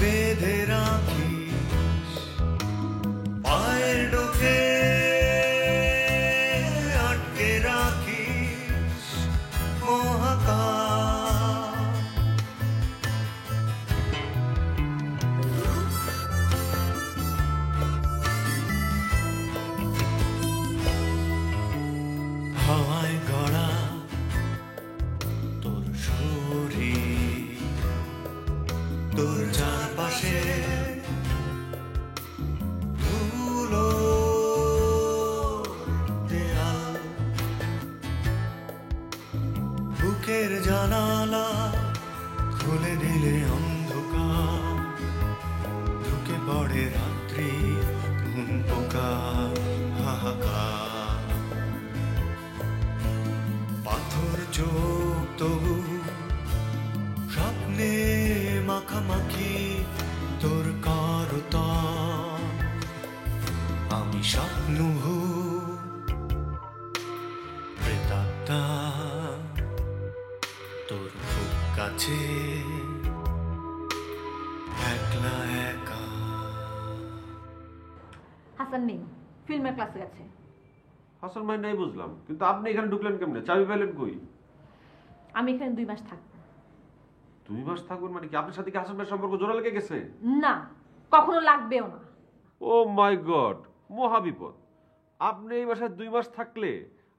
বেঁধে রাখিস পায়ের ডোকে, আটকে রাখিস মহাকাশ। হাওয়ায় গড়া তোর শরীর, তোর চারপাশে ধুলো দেয়াল, বুকের জানালা খুলে দিলে অন্ধকার, ঢুকে পড়ে রাত্রি ঘুম পোকা হাহাকার। পাথর চোখ তবু স্বপ্নে মাখামাখি তোর করতা, আমি স্বপ্ন প্রেতাত্মা তোর খুব কাছে একলা একা। হাসান নেই, ফিল্মের ক্লাসে গেছে। হাসান ভাই নাই বুঝলাম, কিন্তু আপনি এখানে ঢুকলেন কেমনে? চাবি পেলেন কই? আমি এখানে 2 মাস থাকবো। 2 মাস থাকবেন মানে কি? আপনার সাথে কি হাসান ভাইয়ের সম্পর্ক জোড়া লেগে গেছে? না, কখনো লাগবেও না। ও মাই গড, মহাবিপদ। আপনি এই বাসায় 2 মাস থাকলে,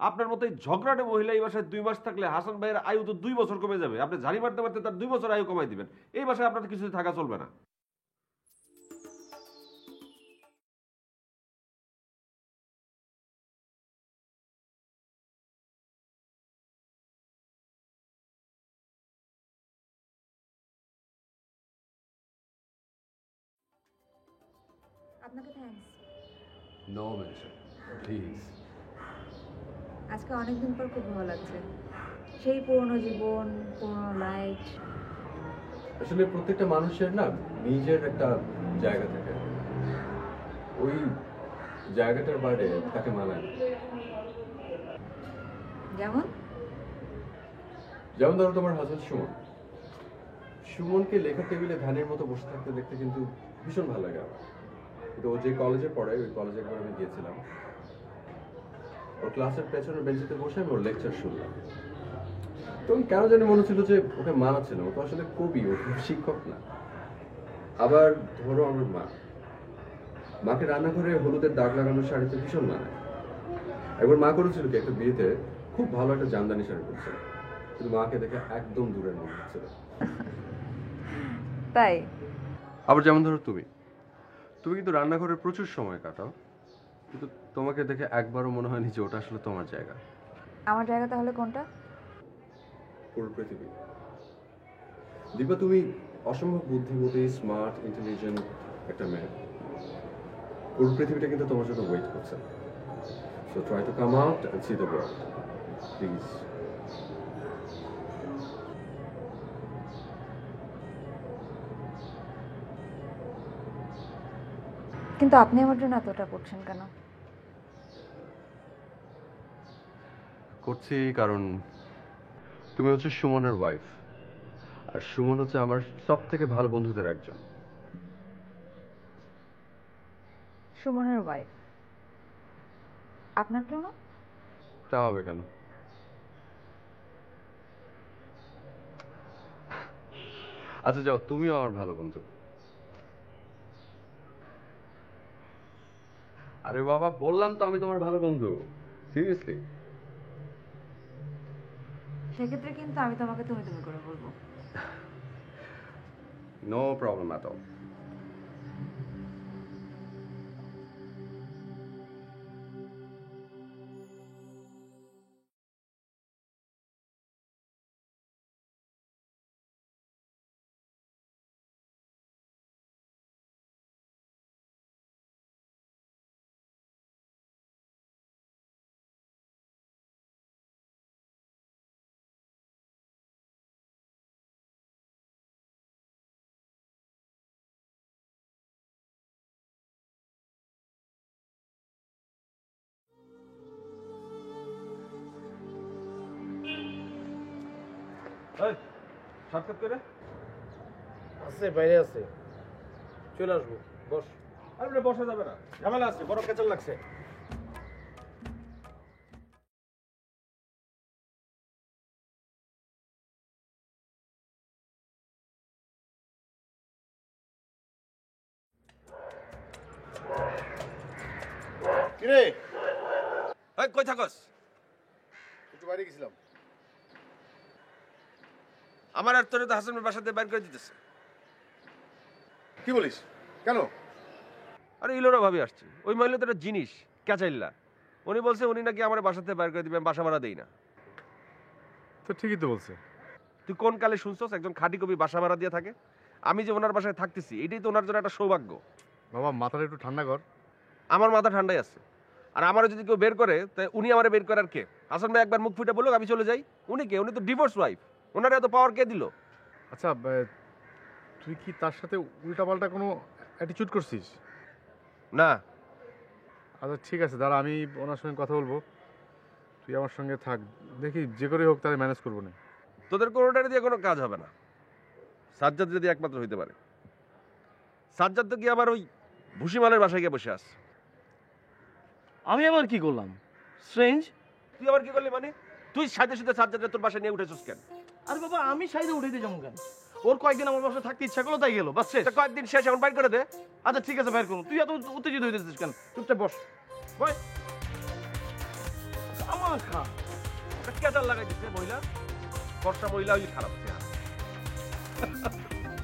আপনার মতো এই ঝগড়াটে মহিলা এই বাসায় 2 মাস থাকলে হাসান ভাইয়ের আয়ু তো 2 বছর কমে যাবে। আপনি ঝাড়ি মারতে মারতে তার 2 বছর আয়ু কমাই দিবেন। এই বাসায় আপনার কিছুতে থাকা চলবে না। আপনাকে থ্যাঙ্কস। No mention please. আজকে অনেকদিন পর খুব ভালো লাগছে। সেই পুরনো জীবন, পুরনো লাইফ। আসলে প্রত্যেকটা মানুষের না নিজের একটা জায়গা থাকে, ওই জায়গাটার বাইরে তাকে মানায় না। যেমন যেমন ধরো তোমার হাজবেন্ড সুমন। সুমনকে লেখার টেবিলে ধ্যানের মতো বসে থাকতে দেখতে কিন্তু ভীষণ ভালো লাগে আমার। কিন্তু ও যে কলেজে পড়ে, ওই কলেজে একবার আমি গিয়েছিলাম, ওর ক্লাসের পেছনের বেঞ্চিতে বসে আমি ওর লেকচার শুনলাম। তো কেন জানি মনে হচ্ছিল যে ওকে মানাচ্ছিল। ও তো আসলে কবি, ও শিক্ষক না। আবার ধরো আমার মাকে রান্নাঘরে হলুদের দাগ লাগানোর শাড়িতে ভীষণ মানায়। একবার মা করেছিল কি, একটা বিয়েতে খুব ভালো একটা জামদানি শাড়ি পরেছিল, কিন্তু মাকে দেখে একদম দূরের মনে হচ্ছিল। তাই? আবার যেমন ধরো তুমি কিন্তু রান্নাঘরে প্রচুর সময় কাটাও, কিন্তু তোমাকে দেখে একবারও মনে হয়নি যে ওটা আসলে তোমার জায়গা। আমার জায়গা তাহলে কোনটা? পুরো পৃথিবী। দীপা, তুমি অসম্ভব বুদ্ধিমতী, স্মার্ট, ইন্টেলিজেন্ট একটা মেয়ে। পুরো পৃথিবীটা কিন্তু তোমার জন্য ওয়েট করছে। So try to come out and see the world please. কিন্তু আপনি আমার জন্য এতটা করছেন কেন? করছি কারণ তুমি হচ্ছে সুমনের ওয়াইফ, আর সুমন হচ্ছে আমার সব থেকে ভালো বন্ধুদের একজন। সুমনের ওয়াইফ? আপনার কেন? তা হবে কেন? আচ্ছা যাও, তুমিও আমার ভালো বন্ধু। আরে বাবা, বললাম তো আমি তোমার ভালো বন্ধু। সিরিয়াসলি। সেক্ষেত্রে কিন্তু আমি তোমাকে তুমি তুমি করে বলবো। No problem at all. এই সাক্ষাৎ করে আছে, বাইরে আছে। চলে আসবো, বস। আরে বসা যাবে না, ঝামেলা আছে, বড় কেচাল লাগছে। কিরে, এই কই থাকস? একটু বাইরে গেছিলাম। আমার আর তোরে তো হাসানের বাসাতে বাইর করে দিতেছে। কি বলিস? কেন? আরে ইলোরা ভাবি আসছে, ওই মহিলা তো একটা জিনিস, ক্যাচাইল্লা। উনি বলছে উনি নাকি আমার বাসাতে বাইর করে দিবেন, বাসা ভাড়া দেই না। তো ঠিকই তো বলছে। তুই কোন কালে শুনছস একজন খাঁটি কবি বাসা ভাড়া দিয়ে থাকে? আমি যে ওনার বাসায় থাকতেছি এটাই তো ওনার জন্য একটা সৌভাগ্য। বাবা, মাথাটা একটু ঠান্ডা কর। আমার মাথা ঠান্ডাই আছে। আর আমারও যদি কেউ বের করে তাই উনি আমারে বের করার কে? হাসান ভাই একবার মুখ ফুটে বলুক আমি চলে যাই। উনি কে? উনি তো ডিভোর্স ওয়াইফ। ওনার এত পাওয়ার কে দিল? আচ্ছা, তুই কি তার সাথে উল্টাপাল্টা কোনো অ্যাটিচিউড করছিস? না। আচ্ছা ঠিক আছে, দাঁড়া, আমি ওনার সঙ্গে কথা বলবো। তুই আমার সঙ্গে থাক, দেখি যে করে হোক তাহলে ম্যানেজ করবো না। তোদের কোনোটারে দিয়ে কোনো কাজ হবে না। সাজ্জাদ যদি একমাত্র হইতে পারে। সাজ্জাদ তো কি আবার ওই ভুসিমালের বাসায় গিয়ে বসে আছে। আমি আবার কি করলাম? স্ট্রেঞ্জ। তুই আবার কি করলি মানে? তুই সাথে সাথে সাজ্জাদকে তোর বাসায় নিয়ে উঠেছিস কেন? আরে বাবা, আমি সাইডে উঠাইতে যাবো কেন? ওর কয়েকদিন আমার বাসায় থাকতে ইচ্ছা করলো, তাই গেলো, বাস শেষ। তা কয়েকদিন শেষ, এখন বাইর করে দে। আচ্ছা ঠিক আছে, বাইর করুন। তুই এত উত্তেজিত হইতেছিস কেন? চুপচাপ বস। বয়। আমার খা। কেদার লাগাই দিচ্ছে মহিলা। বর্ষা মহিলা হইলে খারাপ চেহারা।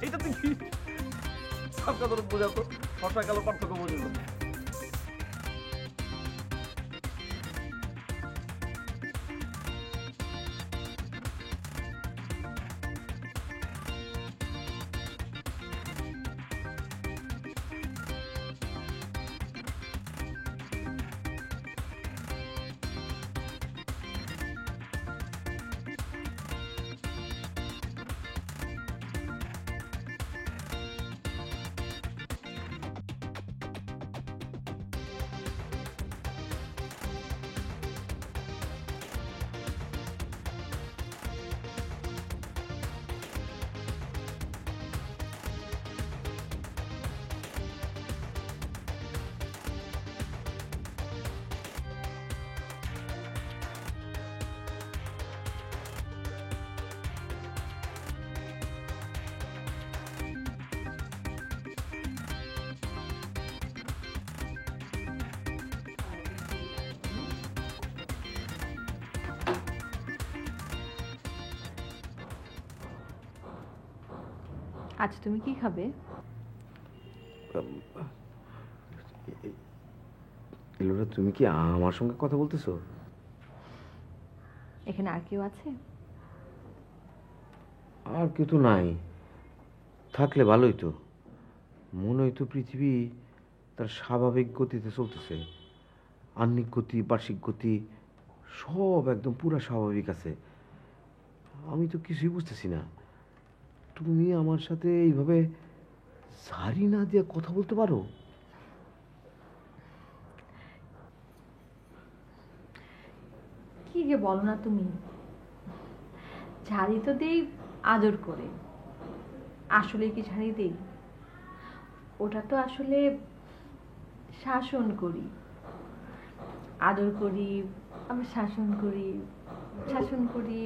এইটা তুই কি সব কথা বোঝাতো? ফর্সা কালো পার্থক্য বোঝাতো। আচ্ছা তুমি কি খাবে? ইলোরা, তুমি কি আমার সঙ্গে কথা বলতেছো? এখানে আর কেউ আছে? আর কেউ তো নাই, থাকলে ভালোই তো। মনে হইতো পৃথিবী তার স্বাভাবিক গতিতে চলতেছে। আহ্নিক গতি, বার্ষিক গতি সব একদম পুরা স্বাভাবিক আছে। আমি তো কিছুই বুঝতেছি না। তুমি আমার সাথে এইভাবে ঝাড়ি না দিয়ে কথা বলতে পারো? কি যে বলো না তুমি। ঝাড়ি তো দেই আদর করে। আসলে কি ঝাড়ি দেই? ওটা তো আসলে শাসন করি। আদর করি, আবার শাসন করি, শাসন করি,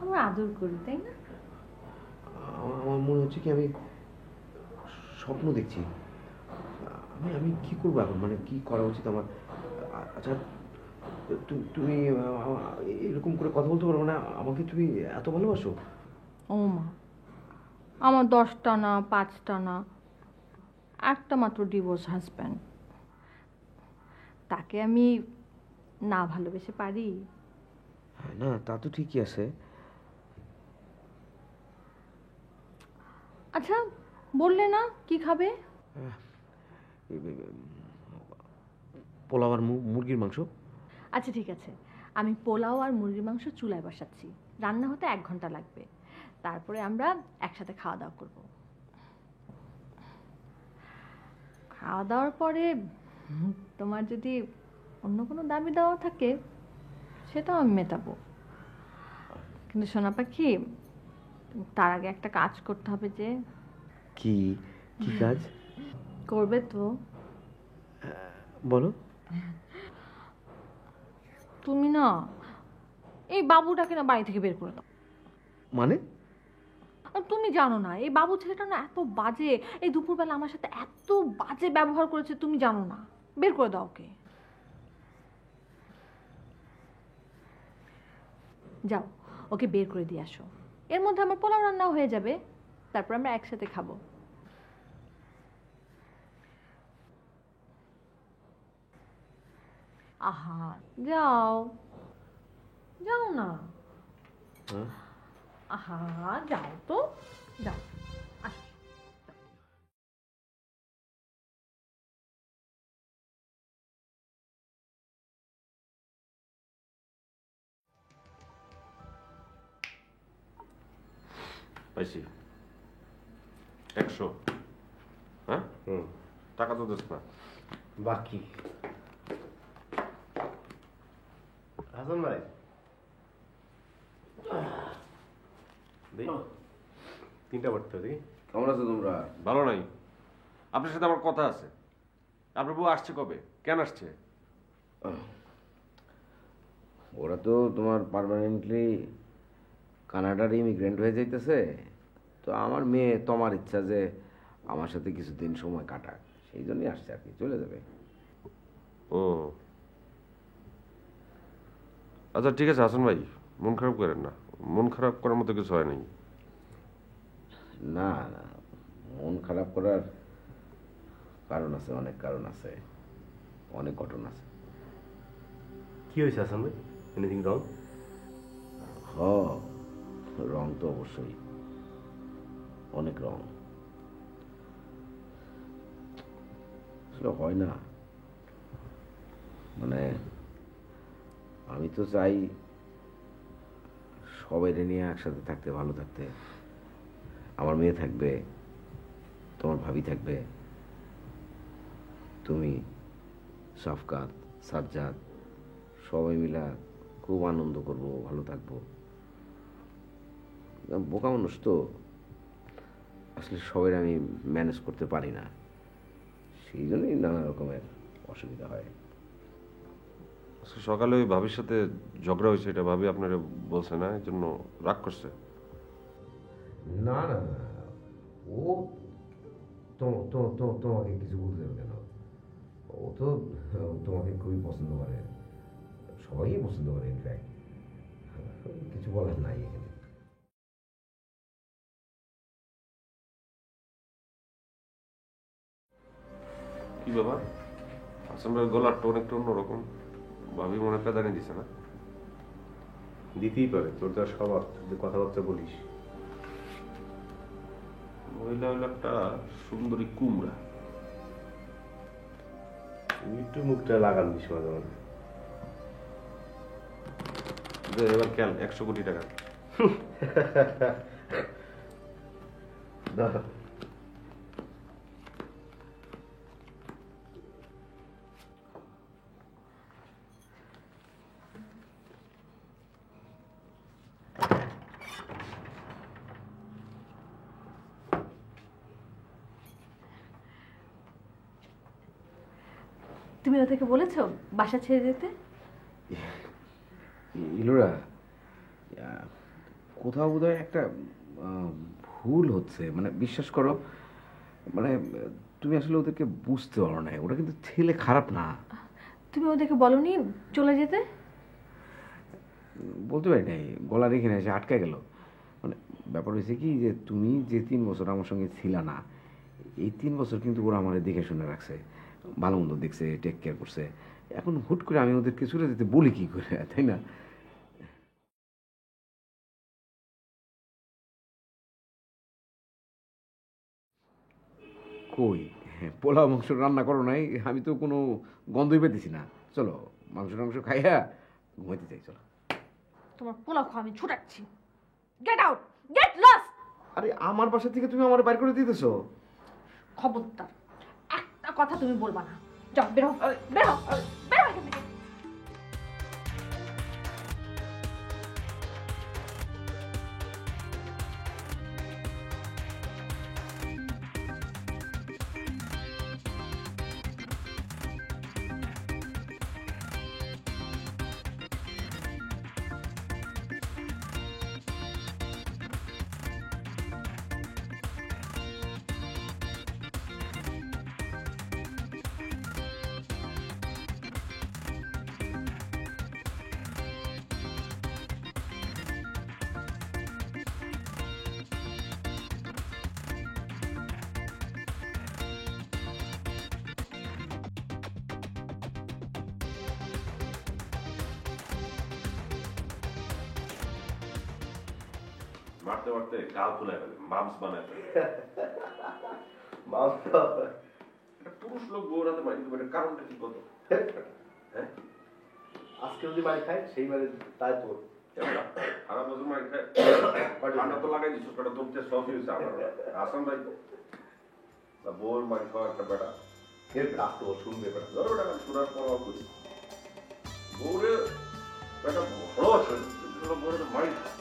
আবার আদর করি, তাই না? আমার মনে হচ্ছে কি আমি স্বপ্ন দেখছি। আমি কি করবো এখন, মানে কি করা উচিত আমার? আচ্ছা তুমি এরকম করে কথা বলতে পারো না? আমাকে তুমি এত ভালোবাসো? ও মা, আমার 10টা না 5টা না, একটা মাত্র ডিভোর্স হাজব্যান্ড। তাকে আমি না ভালোবেসে পারি? না, তা তো ঠিকই আছে। আচ্ছা বললে না কি খাবে? পোলাও আর মুরগির মাংস। আচ্ছা ঠিক আছে, আমি পোলাও আর মুরগির মাংস চুলায় বসাচ্ছি। রান্না হতে 1 ঘন্টা লাগবে। তারপরে আমরা একসাথে খাওয়া দাওয়া করব। খাওয়া দাওয়ার পরে তোমার যদি অন্য কোনো দাবি দেওয়া থাকে সেটাও আমি মেটাবো। কিন্তু সোনা পাখি, তার আগে একটা কাজ করতে হবে। যে কি কি কাজ? করবে তো? বলো। তুমি না এই বাবুটাকে না বাড়ি থেকে বের করে দাও। মানে? আর তুমি জানো না এই বাবু ছেলেটা না এত বাজে, এই দুপুরবেলা আমার সাথে এত বাজে ব্যবহার করেছে, তুমি জানো না। বের করে দাও ওকে। যাও ওকে বের করে দিয়ে আসো, এর মধ্যে আমার পোলাও রান্না হয়ে যাবে, তারপর আমরা একসাথে খাবো। আহা যাও, যাও না। আহা যাও তো, যাও। আসো। পাইছি 100। হ্যাঁ, টাকা তো দিস না। বাকি হাসান ভাই, তিনটা পড়তে দেখি। কেমন আছো তোমরা? ভালো নাই। আপনার সাথে আমার কথা আছে। আপনার বউ আসছে কবে? কেন আসছে? ওরা তো তোমার পার্মানেন্টলি কানাডার ইমিগ্রেন্ট হয়ে যাইতেছে, তো আমার মেয়ে তোমার ইচ্ছা যে আমার সাথে কিছুদিন সময় কাটাক, সেই জন্যই আসছে আর কি, চলে যাবে। ও আচ্ছা ঠিক আছে হাসান ভাই, মন খারাপ করেন না। মন খারাপ করার মতো কিছু হয় নাই। না না, মন খারাপ করার কারণ আছে, অনেক কারণ আছে, অনেক ঘটনা আছে। কি হয়েছে হাসান ভাই? Anything wrong? হ, রং তো অবশ্যই, অনেক রং। আসলে হয় না, মানে আমি তো চাই সবাই নিয়ে একসাথে থাকতে, ভালো থাকতে। আমার মেয়ে থাকবে, তোমার ভাবি থাকবে, তুমি, সাফকাত, সাজ্জাদ, সবাই মিলা খুব আনন্দ করব, ভালো থাকবো। বোকা মানুষ তো, আসলে সবাই আমি ম্যানেজ করতে পারি না, সেই জন্যই নানা রকমের অসুবিধা হয়। আজকে সকালে ওই ভাবির সাথে ঝগড়া হয়েছে, এটা ভাবি আপনারা বলছে না, এই জন্য রাগ করছে। না না না, ও তোমাকে কিছু বলতে হবে কেন? ও তো তোমাকে খুবই পছন্দ করে, সবাই পছন্দ করে, ইনফ্যাক্ট কিছু বলার নাই এখানে। কি ব্যাপার, হাসান ভাইয়ের গলারটা অনেকটা অন্যরকম, ভাবি মনে একটা জানিয়ে দিছে না? দিতেই পারে, তোর যা স্বভাব, যে কথাবার্তা বলিস। মহিলা হইল একটা সুন্দরী কুমড়া। তুই একটু মুখটা লাগান দিস মাঝে মাঝে। এবার খেয়াল 100 কোটি টাকা। তুমি ওদেরকে বলেছো বাসা ছেড়ে যেতে? ইলোরা, কোথাও বোধহয় একটা ভুল হচ্ছে, মানে বিশ্বাস করো, মানে তুমি আসলে ওদেরকে বুঝতে পারো না, ওরা কিন্তু ছেলে খারাপ না। তুমি ওদেরকে বলোনি চলে যেতে? বলতে পারি নাই, গলা রেখে না, এসে আটকে গেল। মানে ব্যাপার হয়েছে কি, যে তুমি যে 3 বছর আমার সঙ্গে ছিলা না, এই 3 বছর কিন্তু ওরা আমার দেখে শুনে রাখছে, ভালো মন্দ দেখছে, টেক কেয়ার করছে। এখন হুট করে আমি ওদেরকে চলে যেতে বলি কি করে, তাই না? কই, পোলাও মাংস রান্না করো নাই? আমি তো কোনো গন্ধই পেতেছি না। চলো মাংস টাংস খাইয়া ঘুমাইতে চাই, চলো। তোমার পোলাও খাওয়া আমি ছুটাচ্ছি। Get out, get lost. আরে আমার বাসা থেকে তুমি আমার বাইর করে দিতেছো? খবরদার একটা কথা তুমি বলবা না। যাও বেরো, বেরো, বেরো এখান থেকে। মারতে মারতে গাল ফুলাই ফেলে, মামস বানায় ফেলে। একটা পুরুষ লোক বউর হাতে মারি দেবে, এটার কারণটা কি কত? হ্যাঁ, আজকে যদি মারি খায় সেইবারে তাই তোর সারা বছর মারি খায়, ঠান্ডা তো লাগাই দিচ্ছ, কটা তোর সব হয়েছে আমার আসাম ভাই বউর মারি খাওয়া একটা বেটা এর রাখতো শুনবে বেটা ধরো বেটা শোনার পর করি বউরে বেটা ভালোবাসে বউরে মারি খায়।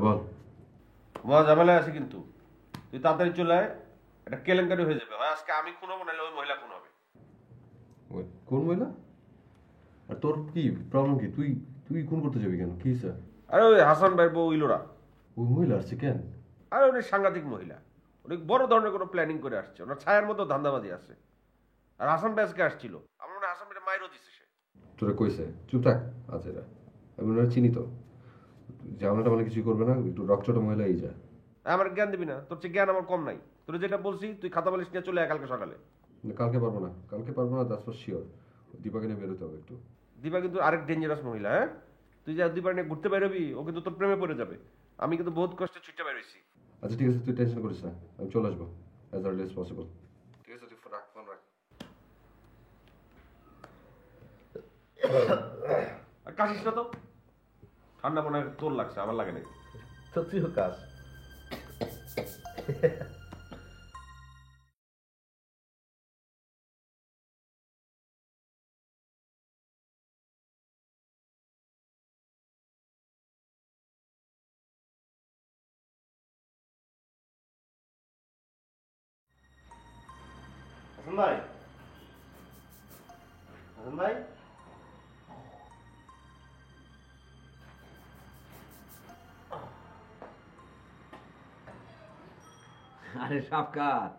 বল তোমার ঝামেলায় আছে কিন্তু তুই তাড়াতাড়ি চলে আয়, এটা কেলেঙ্কারি হয়ে যাবে। হয় আজকে আমি খুন হবো, নাহলে ওই মহিলা খুন হবে। কোন মহিলা? আর তোর কি প্রবলেম কি? তুই তুই খুন করতে যাবি কেন? কি স্যার? আরে ওই হাসান ভাইয়ের বউ ইলোরা। ওই মহিলা আসছে কেন? আরে উনি সাংঘাতিক মহিলা, উনি বড় ধরনের কোনো প্ল্যানিং করে আসছে, ওনার ছায়ার মতো ধান্দাবাজি আছে। আর হাসান ভাই আজকে আসছিল, আমার মনে হয় হাসান ভাইয়ের মায়েরও দিচ্ছে সে। তোরা কইছে চুপ থাক। আচ্ছা এরা আমি ওনারা চিনি তো, জামালটা মানে কিছু করবে না, একটু রকচটা মহিলা এই যা। আমার জ্ঞান দিবি না, তোর চেয়ে জ্ঞান আমার কম নাই। তোর যেটা বলছি তুই খাতা বালিশ নিয়ে চলে আয় কালকে সকালে। কালকে পারবো না, কালকে পারবো না, দ্যাটস ফর শিওর। দীপাকে নিয়ে বেরোতে হবে একটু। দীপা কিন্তু আরেক ডেঞ্জারাস মহিলা। হ্যাঁ, তুই যা দীপা নিয়ে ঘুরতে বেরোবি, ও কিন্তু তোর প্রেমে পড়ে যাবে। আমি কিন্তু বহুত কষ্টে ছুটতে বেরোইছি। আচ্ছা ঠিক আছে, তুই টেনশন করিস না, আমি চলে আসবো অ্যাজ আর্লি অ্যাজ পসিবল। ঠিক আছে, তুই ফোন রাখ, ফোন রাখ। আর কাশিস না তো, ঠান্ডা মনে হয় তোর লাগছে, আমার লাগে নাকি? তো তুইও কাজ। হাসান ভাই, হাসান ভাই, আরে সাবকাত,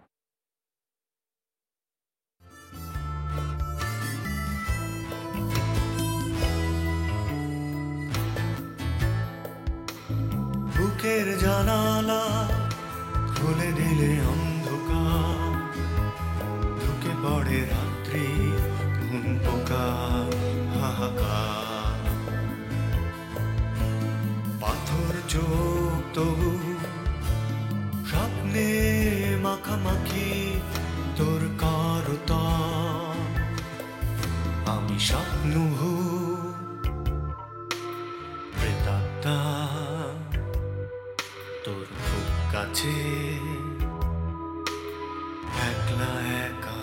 বুকের জানালা খুলে দিলে অন্ধকার, ঢুকে পড়ে রাত্রি ঘুম পোকা হাহাকার। পাথর চোখ তবু স্বপ্নে মাখামাখি তোর করতাম। আমি স্বপ্ন প্রেতাত্মা তোর খুব কাছে একলা একা।